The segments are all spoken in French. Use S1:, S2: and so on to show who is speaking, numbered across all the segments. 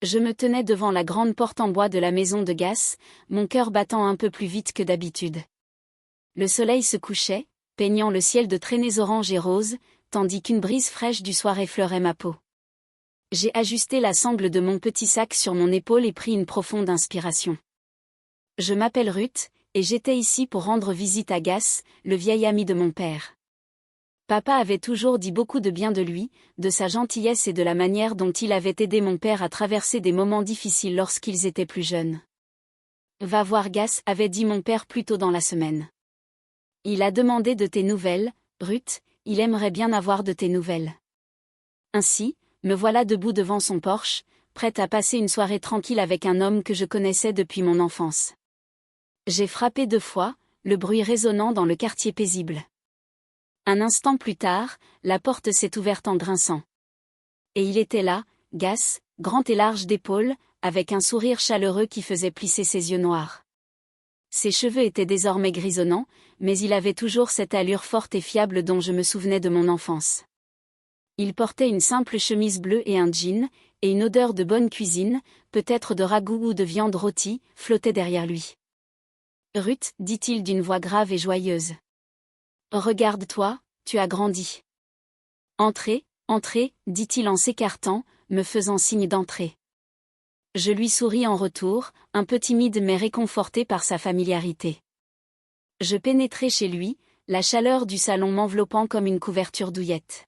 S1: Je me tenais devant la grande porte en bois de la maison de Gas, mon cœur battant un peu plus vite que d'habitude. Le soleil se couchait, peignant le ciel de traînées oranges et roses, tandis qu'une brise fraîche du soir effleurait ma peau. J'ai ajusté la sangle de mon petit sac sur mon épaule et pris une profonde inspiration. Je m'appelle Ruth, et j'étais ici pour rendre visite à Gas, le vieil ami de mon père. Papa avait toujours dit beaucoup de bien de lui, de sa gentillesse et de la manière dont il avait aidé mon père à traverser des moments difficiles lorsqu'ils étaient plus jeunes. Va voir Gas, avait dit mon père plus tôt dans la semaine. Il a demandé de tes nouvelles, Ruth, il aimerait bien avoir de tes nouvelles. Ainsi, me voilà debout devant son porche, prête à passer une soirée tranquille avec un homme que je connaissais depuis mon enfance. J'ai frappé 2 fois, le bruit résonnant dans le quartier paisible. Un instant plus tard, la porte s'est ouverte en grinçant. Et il était là, Gas, grand et large d'épaules, avec un sourire chaleureux qui faisait plisser ses yeux noirs. Ses cheveux étaient désormais grisonnants, mais il avait toujours cette allure forte et fiable dont je me souvenais de mon enfance. Il portait une simple chemise bleue et un jean, et une odeur de bonne cuisine, peut-être de ragoût ou de viande rôtie, flottait derrière lui. « Ruth, dit-il d'une voix grave et joyeuse. Regarde-toi, tu as grandi. Entrez, entrez, dit-il en s'écartant, me faisant signe d'entrer. Je lui souris en retour, un peu timide mais réconforté par sa familiarité. Je pénétrai chez lui, la chaleur du salon m'enveloppant comme une couverture douillette.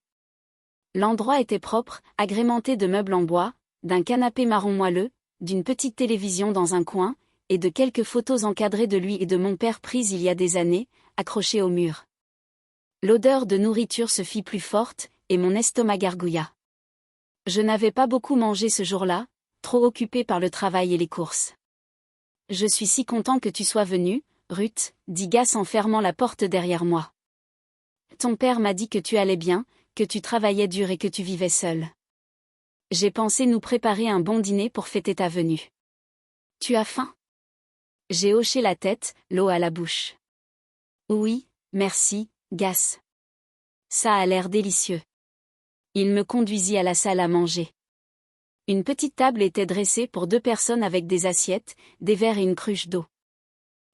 S1: L'endroit était propre, agrémenté de meubles en bois, d'un canapé marron moelleux, d'une petite télévision dans un coin, et de quelques photos encadrées de lui et de mon père prises il y a des années, accrochées au mur. L'odeur de nourriture se fit plus forte, et mon estomac gargouilla. Je n'avais pas beaucoup mangé ce jour-là, trop occupé par le travail et les courses. Je suis si content que tu sois venue, Ruth, dit Gas en fermant la porte derrière moi. Ton père m'a dit que tu allais bien, que tu travaillais dur et que tu vivais seule. J'ai pensé nous préparer un bon dîner pour fêter ta venue. Tu as faim? J'ai hoché la tête, l'eau à la bouche. Oui, merci, Gas. Ça a l'air délicieux. Il me conduisit à la salle à manger. Une petite table était dressée pour 2 personnes avec des assiettes, des verres et une cruche d'eau.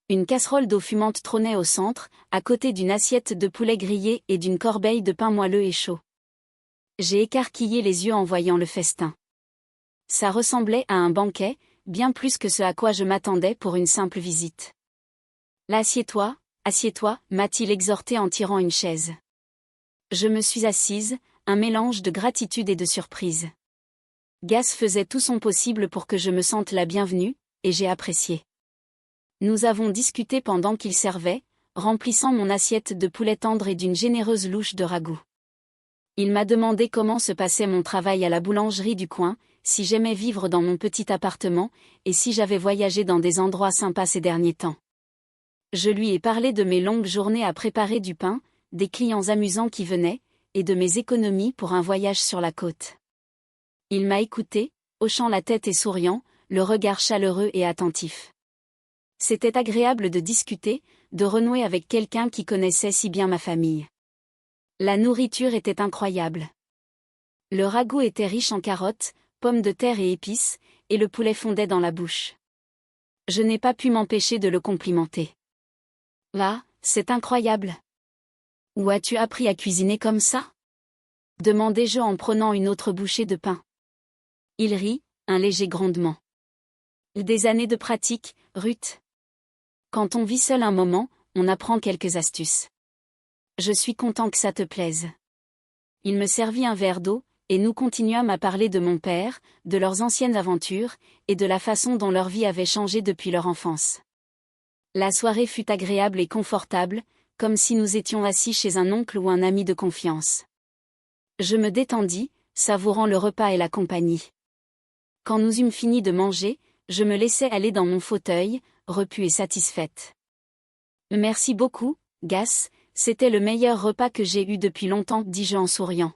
S1: Une casserole d'eau fumante trônait au centre, à côté d'une assiette de poulet grillé et d'une corbeille de pain moelleux et chaud. J'ai écarquillé les yeux en voyant le festin. Ça ressemblait à un banquet, bien plus que ce à quoi je m'attendais pour une simple visite. Là, assieds-toi, m'a-t-il exhorté en tirant une chaise. Je me suis assise, un mélange de gratitude et de surprise. Gas faisait tout son possible pour que je me sente la bienvenue, et j'ai apprécié. Nous avons discuté pendant qu'il servait, remplissant mon assiette de poulet tendre et d'une généreuse louche de ragoût. Il m'a demandé comment se passait mon travail à la boulangerie du coin, si j'aimais vivre dans mon petit appartement, et si j'avais voyagé dans des endroits sympas ces derniers temps. Je lui ai parlé de mes longues journées à préparer du pain, des clients amusants qui venaient, et de mes économies pour un voyage sur la côte. Il m'a écouté, hochant la tête et souriant, le regard chaleureux et attentif. C'était agréable de discuter, de renouer avec quelqu'un qui connaissait si bien ma famille. La nourriture était incroyable. Le ragoût était riche en carottes, pommes de terre et épices, et le poulet fondait dans la bouche. Je n'ai pas pu m'empêcher de le complimenter. Ah, c'est incroyable. Où as-tu appris à cuisiner comme ça? Demandai-je en prenant une autre bouchée de pain. Il rit, un léger grondement. Des années de pratique, Ruth. Quand on vit seul un moment, on apprend quelques astuces. Je suis content que ça te plaise. Il me servit un verre d'eau, et nous continuâmes à parler de mon père, de leurs anciennes aventures, et de la façon dont leur vie avait changé depuis leur enfance. La soirée fut agréable et confortable, comme si nous étions assis chez un oncle ou un ami de confiance. Je me détendis, savourant le repas et la compagnie. Quand nous eûmes fini de manger, je me laissai aller dans mon fauteuil, repue et satisfaite. Merci beaucoup, Gas, c'était le meilleur repas que j'ai eu depuis longtemps, dis-je en souriant.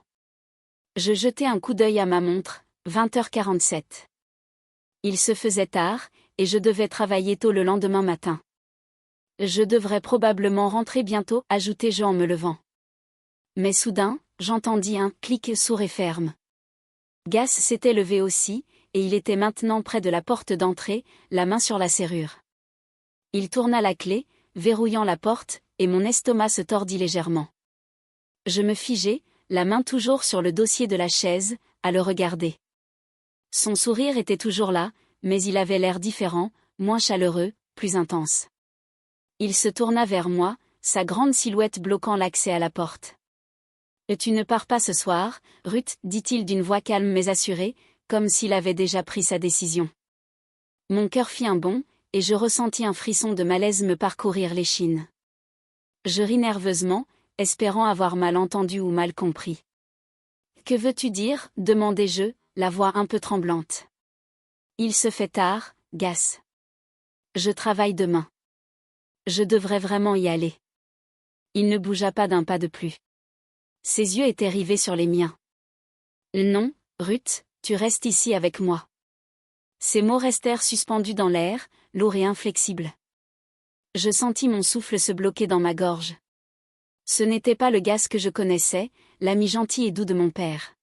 S1: Je jetai un coup d'œil à ma montre, 20h47. Il se faisait tard, et je devais travailler tôt le lendemain matin. Je devrais probablement rentrer bientôt, ajoutai-je en me levant. Mais soudain, j'entendis un clic sourd et ferme. Gas s'était levé aussi, et il était maintenant près de la porte d'entrée, la main sur la serrure. Il tourna la clé, verrouillant la porte, et mon estomac se tordit légèrement. Je me figeai, la main toujours sur le dossier de la chaise, à le regarder. Son sourire était toujours là, mais il avait l'air différent, moins chaleureux, plus intense. Il se tourna vers moi, sa grande silhouette bloquant l'accès à la porte. « Tu ne pars pas ce soir, Ruth, dit-il d'une voix calme mais assurée, comme s'il avait déjà pris sa décision. Mon cœur fit un bond, et je ressentis un frisson de malaise me parcourir l'échine. Je ris nerveusement, espérant avoir mal entendu ou mal compris. « Que veux-tu dire ?» demandai-je, la voix un peu tremblante. « Il se fait tard, Gas. Je travaille demain. Je devrais vraiment y aller. » Il ne bougea pas d'un pas de plus. Ses yeux étaient rivés sur les miens. « Non, Ruth, tu restes ici avec moi. » Ces mots restèrent suspendus dans l'air, lourds et inflexibles. Je sentis mon souffle se bloquer dans ma gorge. Ce n'était pas le Gas que je connaissais, l'ami gentil et doux de mon père.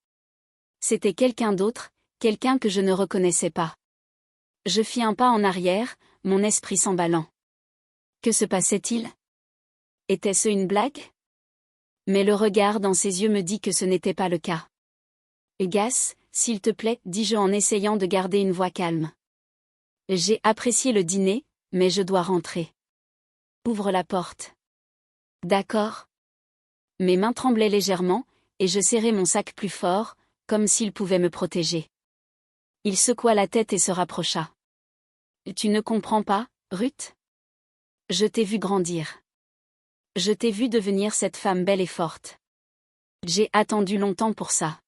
S1: C'était quelqu'un d'autre, quelqu'un que je ne reconnaissais pas. Je fis un pas en arrière, mon esprit s'emballant. Que se passait-il? Était-ce une blague? Mais le regard dans ses yeux me dit que ce n'était pas le cas. « Gas, s'il te plaît, dis-je en essayant de garder une voix calme. J'ai apprécié le dîner, mais je dois rentrer. Ouvre la porte. » D'accord. Mes mains tremblaient légèrement, et je serrai mon sac plus fort, comme s'il pouvait me protéger. Il secoua la tête et se rapprocha. « Tu ne comprends pas, Ruth? Je t'ai vu grandir. Je t'ai vu devenir cette femme belle et forte. J'ai attendu longtemps pour ça.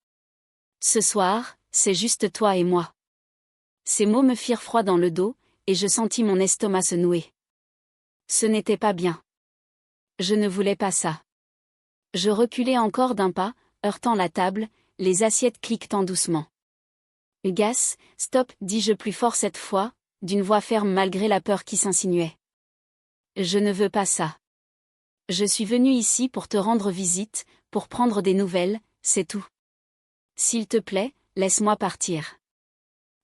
S1: Ce soir, c'est juste toi et moi. » Ces mots me firent froid dans le dos, et je sentis mon estomac se nouer. Ce n'était pas bien. Je ne voulais pas ça. Je reculai encore d'un pas, heurtant la table, les assiettes cliquetant doucement. « Gas, stop, dis-je plus fort cette fois, d'une voix ferme malgré la peur qui s'insinuait. Je ne veux pas ça. Je suis venu ici pour te rendre visite, pour prendre des nouvelles, c'est tout. S'il te plaît, laisse-moi partir. »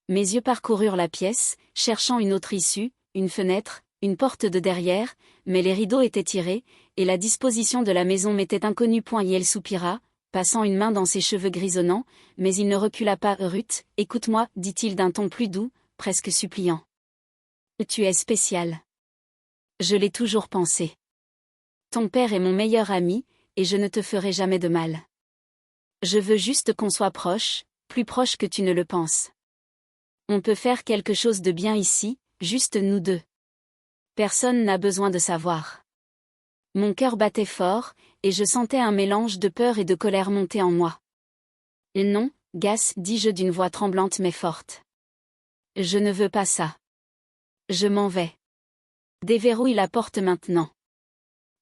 S1: Mes yeux parcoururent la pièce, cherchant une autre issue, une fenêtre, une porte de derrière, mais les rideaux étaient tirés, et la disposition de la maison m'était inconnue. Et elle soupira, passant une main dans ses cheveux grisonnants, mais il ne recula pas. « Ruth, écoute-moi, dit-il d'un ton plus doux, presque suppliant. Tu es spéciale. Je l'ai toujours pensé. Ton père est mon meilleur ami, et je ne te ferai jamais de mal. Je veux juste qu'on soit proches, plus proches que tu ne le penses. On peut faire quelque chose de bien ici, juste nous deux. Personne n'a besoin de savoir. » Mon cœur battait fort, et je sentais un mélange de peur et de colère monter en moi. « Non, Gas, dis-je d'une voix tremblante mais forte. Je ne veux pas ça. Je m'en vais. Déverrouille la porte maintenant. »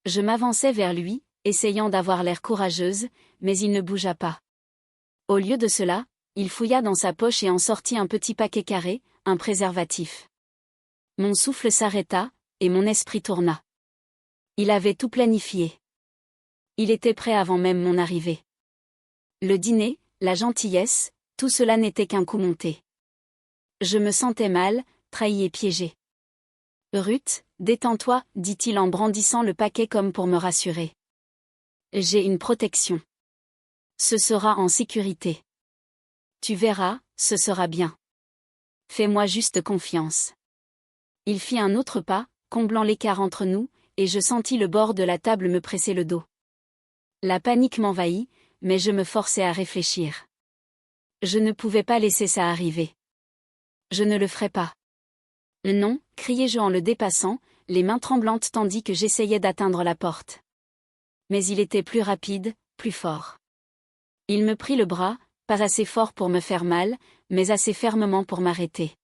S1: Je m'avançai vers lui, essayant d'avoir l'air courageuse, mais il ne bougea pas. Au lieu de cela, il fouilla dans sa poche et en sortit un petit paquet carré, un préservatif. Mon souffle s'arrêta, et mon esprit tourna. Il avait tout planifié. Il était prêt avant même mon arrivée. Le dîner, la gentillesse, tout cela n'était qu'un coup monté. Je me sentais mal, trahi et piégé. « Ruth, détends-toi, dit-il en brandissant le paquet comme pour me rassurer. J'ai une protection. Ce sera en sécurité. Tu verras, ce sera bien. Fais-moi juste confiance. » Il fit un autre pas, comblant l'écart entre nous, et je sentis le bord de la table me presser le dos. La panique m'envahit, mais je me forçai à réfléchir. Je ne pouvais pas laisser ça arriver. Je ne le ferai pas. « Non !» criai-je en le dépassant, les mains tremblantes tandis que j'essayais d'atteindre la porte. Mais il était plus rapide, plus fort. Il me prit le bras, pas assez fort pour me faire mal, mais assez fermement pour m'arrêter.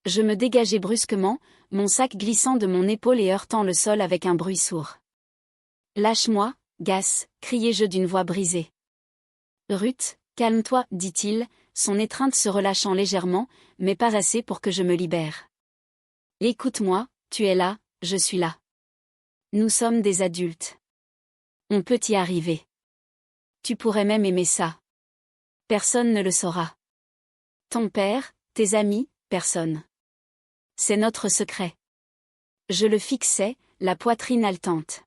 S1: Je me dégageai brusquement, mon sac glissant de mon épaule et heurtant le sol avec un bruit sourd. « Lâche-moi, Gas !» criai-je d'une voix brisée. « Ruth, calme-toi, dit-il, son étreinte se relâchant légèrement, mais pas assez pour que je me libère. « Écoute-moi, tu es là, je suis là. Nous sommes des adultes. On peut y arriver. Tu pourrais même aimer ça. Personne ne le saura. Ton père, tes amis, personne. C'est notre secret. Je le fixais, la poitrine haletante.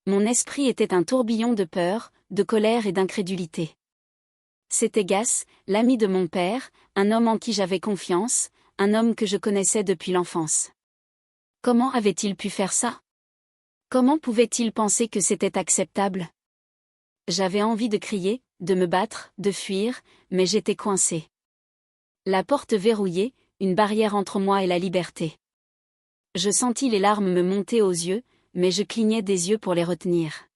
S1: Mon esprit était un tourbillon de peur, de colère et d'incrédulité. C'était Gas, l'ami de mon père, un homme en qui j'avais confiance, un homme que je connaissais depuis l'enfance. Comment avait-il pu faire ça? Comment pouvait-il penser que c'était acceptable? J'avais envie de crier, de me battre, de fuir, mais j'étais coincée. La porte verrouillée, une barrière entre moi et la liberté. Je sentis les larmes me monter aux yeux, mais je clignais des yeux pour les retenir.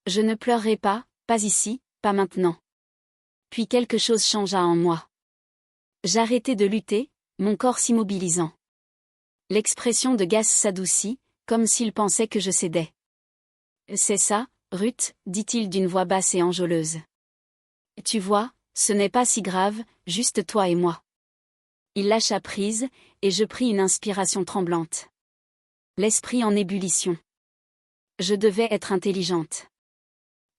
S1: Je ne pleurerai pas, pas ici, pas maintenant. Puis quelque chose changea en moi. J'arrêtai de lutter, mon corps s'immobilisant. L'expression de Gas s'adoucit, comme s'il pensait que je cédais. C'est ça, Ruth, dit-il d'une voix basse et enjôleuse. Tu vois, ce n'est pas si grave, juste toi et moi. Il lâcha prise, et je pris une inspiration tremblante. L'esprit en ébullition. Je devais être intelligente.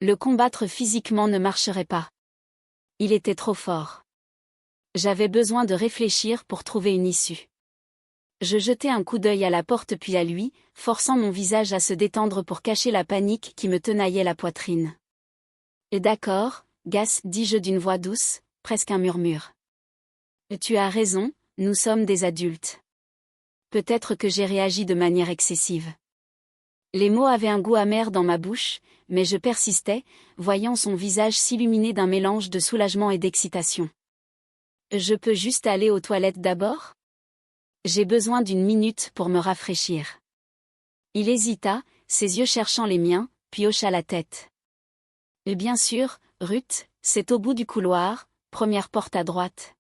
S1: Le combattre physiquement ne marcherait pas. Il était trop fort. J'avais besoin de réfléchir pour trouver une issue. Je jetai un coup d'œil à la porte puis à lui, forçant mon visage à se détendre pour cacher la panique qui me tenaillait la poitrine. Et d'accord, Gas, dis-je d'une voix douce, presque un murmure. Tu as raison, nous sommes des adultes. Peut-être que j'ai réagi de manière excessive. Les mots avaient un goût amer dans ma bouche, mais je persistais, voyant son visage s'illuminer d'un mélange de soulagement et d'excitation. Je peux juste aller aux toilettes d'abord? J'ai besoin d'une minute pour me rafraîchir. Il hésita, ses yeux cherchant les miens, puis hocha la tête. Et bien sûr, Ruth, c'est au bout du couloir, première porte à droite.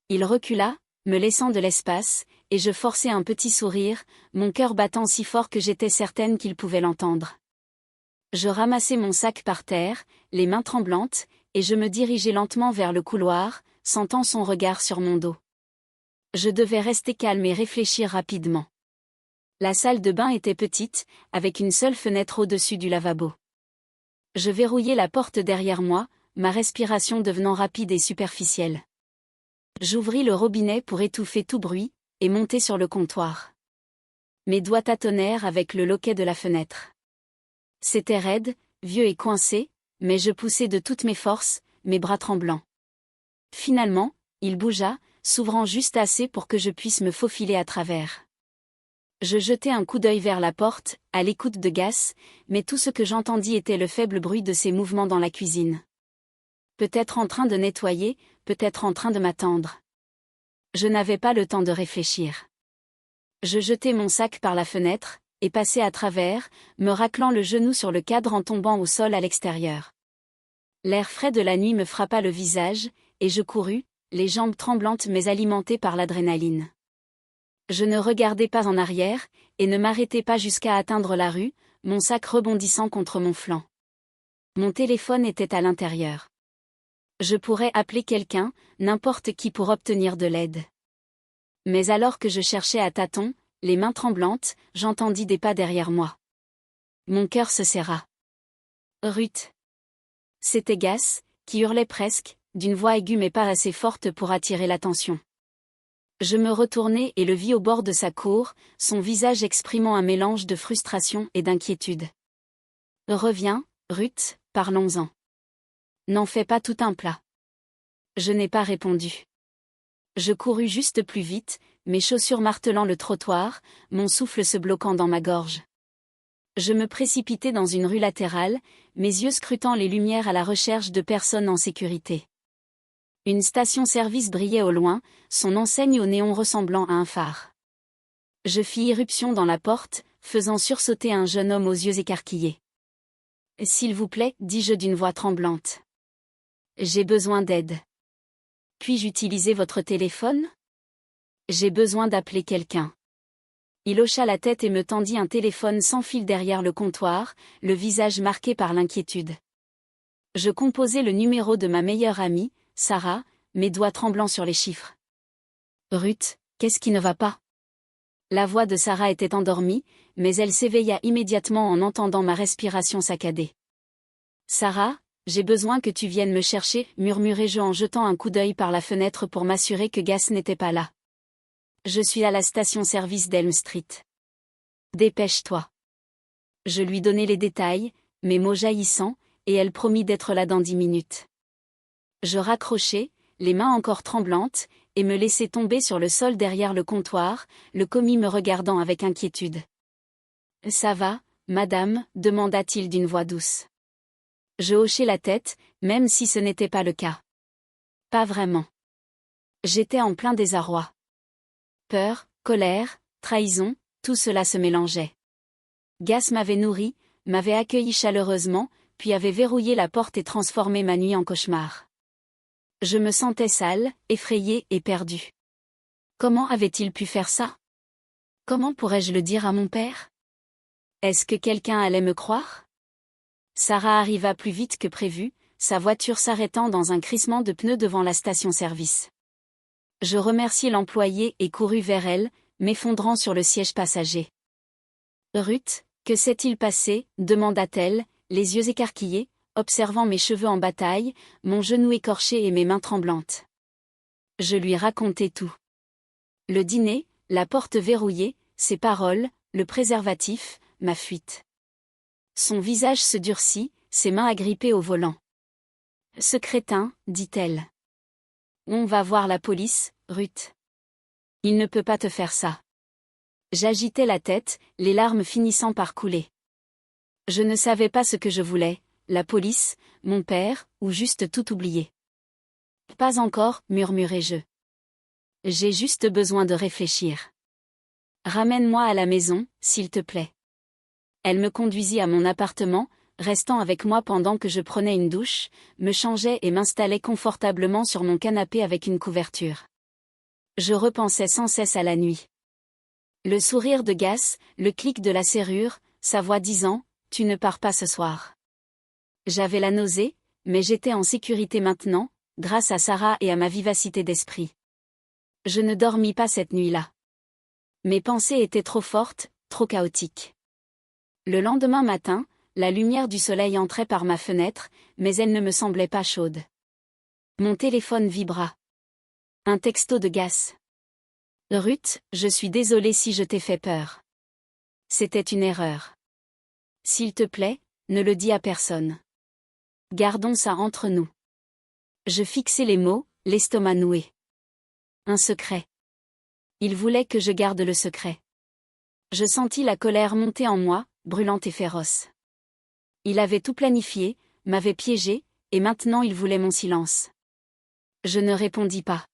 S1: Il recula, me laissant de l'espace, et je forçai un petit sourire, mon cœur battant si fort que j'étais certaine qu'il pouvait l'entendre. Je ramassai mon sac par terre, les mains tremblantes, et je me dirigeai lentement vers le couloir, sentant son regard sur mon dos. Je devais rester calme et réfléchir rapidement. La salle de bain était petite, avec une seule fenêtre au-dessus du lavabo. Je verrouillai la porte derrière moi, ma respiration devenant rapide et superficielle. J'ouvris le robinet pour étouffer tout bruit, et montai sur le comptoir. Mes doigts tâtonnèrent avec le loquet de la fenêtre. C'était raide, vieux et coincé, mais je poussai de toutes mes forces, mes bras tremblants. Finalement, il bougea, s'ouvrant juste assez pour que je puisse me faufiler à travers. Je jetai un coup d'œil vers la porte, à l'écoute de Gas, mais tout ce que j'entendis était le faible bruit de ses mouvements dans la cuisine. Peut-être en train de nettoyer, peut-être en train de m'attendre. Je n'avais pas le temps de réfléchir. Je jetai mon sac par la fenêtre, et passai à travers, me raclant le genou sur le cadre en tombant au sol à l'extérieur. L'air frais de la nuit me frappa le visage, et je courus, les jambes tremblantes mais alimentées par l'adrénaline. Je ne regardai pas en arrière, et ne m'arrêtai pas jusqu'à atteindre la rue, mon sac rebondissant contre mon flanc. Mon téléphone était à l'intérieur. Je pourrais appeler quelqu'un, n'importe qui pour obtenir de l'aide. Mais alors que je cherchais à tâtons, les mains tremblantes, j'entendis des pas derrière moi. Mon cœur se serra. Ruth. C'était Gas, qui hurlait presque, d'une voix aiguë mais pas assez forte pour attirer l'attention. Je me retournai et le vis au bord de sa cour, son visage exprimant un mélange de frustration et d'inquiétude. Reviens, Ruth, parlons-en. N'en fais pas tout un plat. Je n'ai pas répondu. Je courus juste plus vite, mes chaussures martelant le trottoir, mon souffle se bloquant dans ma gorge. Je me précipitai dans une rue latérale, mes yeux scrutant les lumières à la recherche de personnes en sécurité. Une station-service brillait au loin, son enseigne au néon ressemblant à un phare. Je fis irruption dans la porte, faisant sursauter un jeune homme aux yeux écarquillés. « S'il vous plaît, dis-je d'une voix tremblante. J'ai besoin d'aide. Puis-je utiliser votre téléphone? J'ai besoin d'appeler quelqu'un. » Il hocha la tête et me tendit un téléphone sans fil derrière le comptoir, le visage marqué par l'inquiétude. Je composai le numéro de ma meilleure amie, Sarah, mes doigts tremblants sur les chiffres. « Ruth, qu'est-ce qui ne va pas ?» La voix de Sarah était endormie, mais elle s'éveilla immédiatement en entendant ma respiration saccadée. « Sarah, j'ai besoin que tu viennes me chercher, murmurai-je en jetant un coup d'œil par la fenêtre pour m'assurer que Gas n'était pas là. Je suis à la station-service d'Elm Street. Dépêche-toi. Je lui donnai les détails, mes mots jaillissants, et elle promit d'être là dans 10 minutes. Je raccrochai, les mains encore tremblantes, et me laissai tomber sur le sol derrière le comptoir, le commis me regardant avec inquiétude. « Ça va, madame ?» demanda-t-il d'une voix douce. Je hochai la tête, même si ce n'était pas le cas. Pas vraiment. J'étais en plein désarroi. Peur, colère, trahison, tout cela se mélangeait. Gas m'avait nourri, m'avait accueilli chaleureusement, puis avait verrouillé la porte et transformé ma nuit en cauchemar. Je me sentais sale, effrayée et perdue. Comment avait-il pu faire ça? Comment pourrais-je le dire à mon père? Est-ce que quelqu'un allait me croire? Sarah arriva plus vite que prévu, sa voiture s'arrêtant dans un crissement de pneus devant la station-service. Je remerciai l'employé et courus vers elle, m'effondrant sur le siège passager. « Ruth, que s'est-il passé ?» demanda-t-elle, les yeux écarquillés, observant mes cheveux en bataille, mon genou écorché et mes mains tremblantes. Je lui racontai tout. Le dîner, la porte verrouillée, ses paroles, le préservatif, ma fuite. Son visage se durcit, ses mains agrippées au volant. « Ce crétin, dit-elle. On va voir la police, Ruth. Il ne peut pas te faire ça. » J'agitais la tête, les larmes finissant par couler. Je ne savais pas ce que je voulais, la police, mon père, ou juste tout oublier. « Pas encore, murmurai-je. J'ai juste besoin de réfléchir. Ramène-moi à la maison, s'il te plaît. » Elle me conduisit à mon appartement, restant avec moi pendant que je prenais une douche, me changeais et m'installais confortablement sur mon canapé avec une couverture. Je repensais sans cesse à la nuit. Le sourire de Gas, le clic de la serrure, sa voix disant « Tu ne pars pas ce soir ». J'avais la nausée, mais j'étais en sécurité maintenant, grâce à Sarah et à ma vivacité d'esprit. Je ne dormis pas cette nuit-là. Mes pensées étaient trop fortes, trop chaotiques. Le lendemain matin, la lumière du soleil entrait par ma fenêtre, mais elle ne me semblait pas chaude. Mon téléphone vibra. Un texto de Gas. « Ruth, je suis désolée si je t'ai fait peur. C'était une erreur. S'il te plaît, ne le dis à personne. Gardons ça entre nous. » Je fixai les mots, l'estomac noué. Un secret. Il voulait que je garde le secret. Je sentis la colère monter en moi, brûlante et féroce. Il avait tout planifié, m'avait piégé, et maintenant il voulait mon silence. Je ne répondis pas.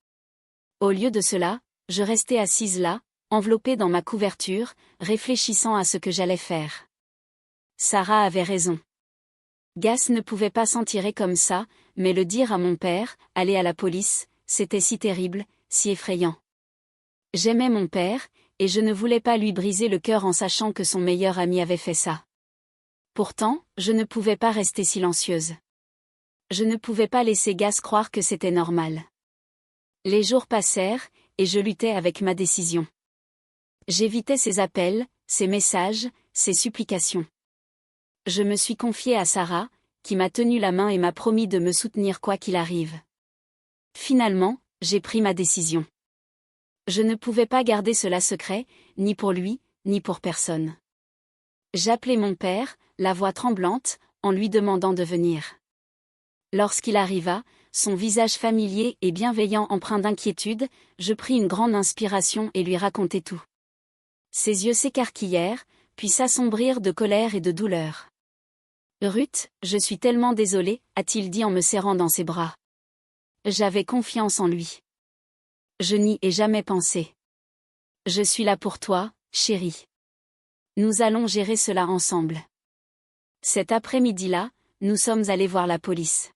S1: Au lieu de cela, je restais assise là, enveloppée dans ma couverture, réfléchissant à ce que j'allais faire. Sarah avait raison. Gas ne pouvait pas s'en tirer comme ça, mais le dire à mon père, aller à la police, c'était si terrible, si effrayant. J'aimais mon père, et je ne voulais pas lui briser le cœur en sachant que son meilleur ami avait fait ça. Pourtant, je ne pouvais pas rester silencieuse. Je ne pouvais pas laisser Gas croire que c'était normal. Les jours passèrent, et je luttais avec ma décision. J'évitais ses appels, ses messages, ses supplications. Je me suis confiée à Sarah, qui m'a tenu la main et m'a promis de me soutenir quoi qu'il arrive. Finalement, j'ai pris ma décision. Je ne pouvais pas garder cela secret, ni pour lui, ni pour personne. J'appelai mon père, la voix tremblante, en lui demandant de venir. Lorsqu'il arriva, son visage familier et bienveillant empreint d'inquiétude, je pris une grande inspiration et lui racontai tout. Ses yeux s'écarquillèrent, puis s'assombrirent de colère et de douleur. « Ruth, je suis tellement désolé, » a-t-il dit en me serrant dans ses bras. J'avais confiance en lui. Je n'y ai jamais pensé. Je suis là pour toi, chérie. Nous allons gérer cela ensemble. Cet après-midi-là, nous sommes allés voir la police.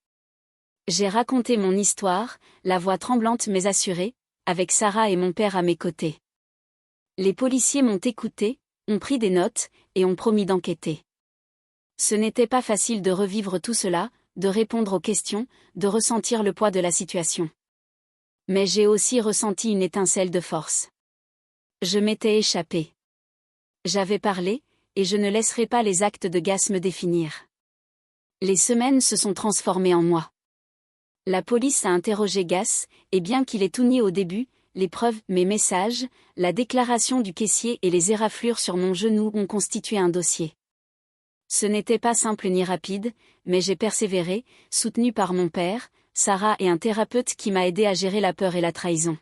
S1: J'ai raconté mon histoire, la voix tremblante mais assurée, avec Sarah et mon père à mes côtés. Les policiers m'ont écouté, ont pris des notes, et ont promis d'enquêter. Ce n'était pas facile de revivre tout cela, de répondre aux questions, de ressentir le poids de la situation. Mais j'ai aussi ressenti une étincelle de force. Je m'étais échappée. J'avais parlé, et je ne laisserai pas les actes de Gas me définir. Les semaines se sont transformées en mois. La police a interrogé Gas, et bien qu'il ait tout nié au début, les preuves, mes messages, la déclaration du caissier et les éraflures sur mon genou ont constitué un dossier. Ce n'était pas simple ni rapide, mais j'ai persévéré, soutenu par mon père, Sarah et un thérapeute qui m'a aidé à gérer la peur et la trahison.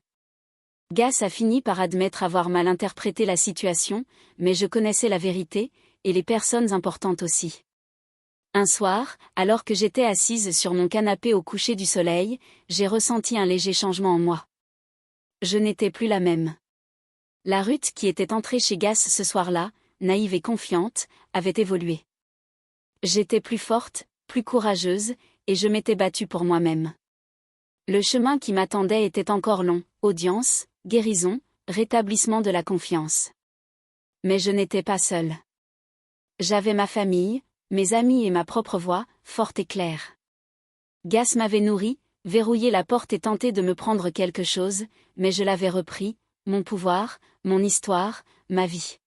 S1: Gas a fini par admettre avoir mal interprété la situation, mais je connaissais la vérité, et les personnes importantes aussi. Un soir, alors que j'étais assise sur mon canapé au coucher du soleil, j'ai ressenti un léger changement en moi. Je n'étais plus la même. La Ruth qui était entrée chez Gas ce soir-là, naïve et confiante, avait évolué. J'étais plus forte, plus courageuse, et je m'étais battue pour moi-même. Le chemin qui m'attendait était encore long, audience, guérison, rétablissement de la confiance. Mais je n'étais pas seule. J'avais ma famille, mes amis et ma propre voix, forte et claire. Gas m'avait nourri, verrouillé la porte et tenté de me prendre quelque chose, mais je l'avais repris, mon pouvoir, mon histoire, ma vie.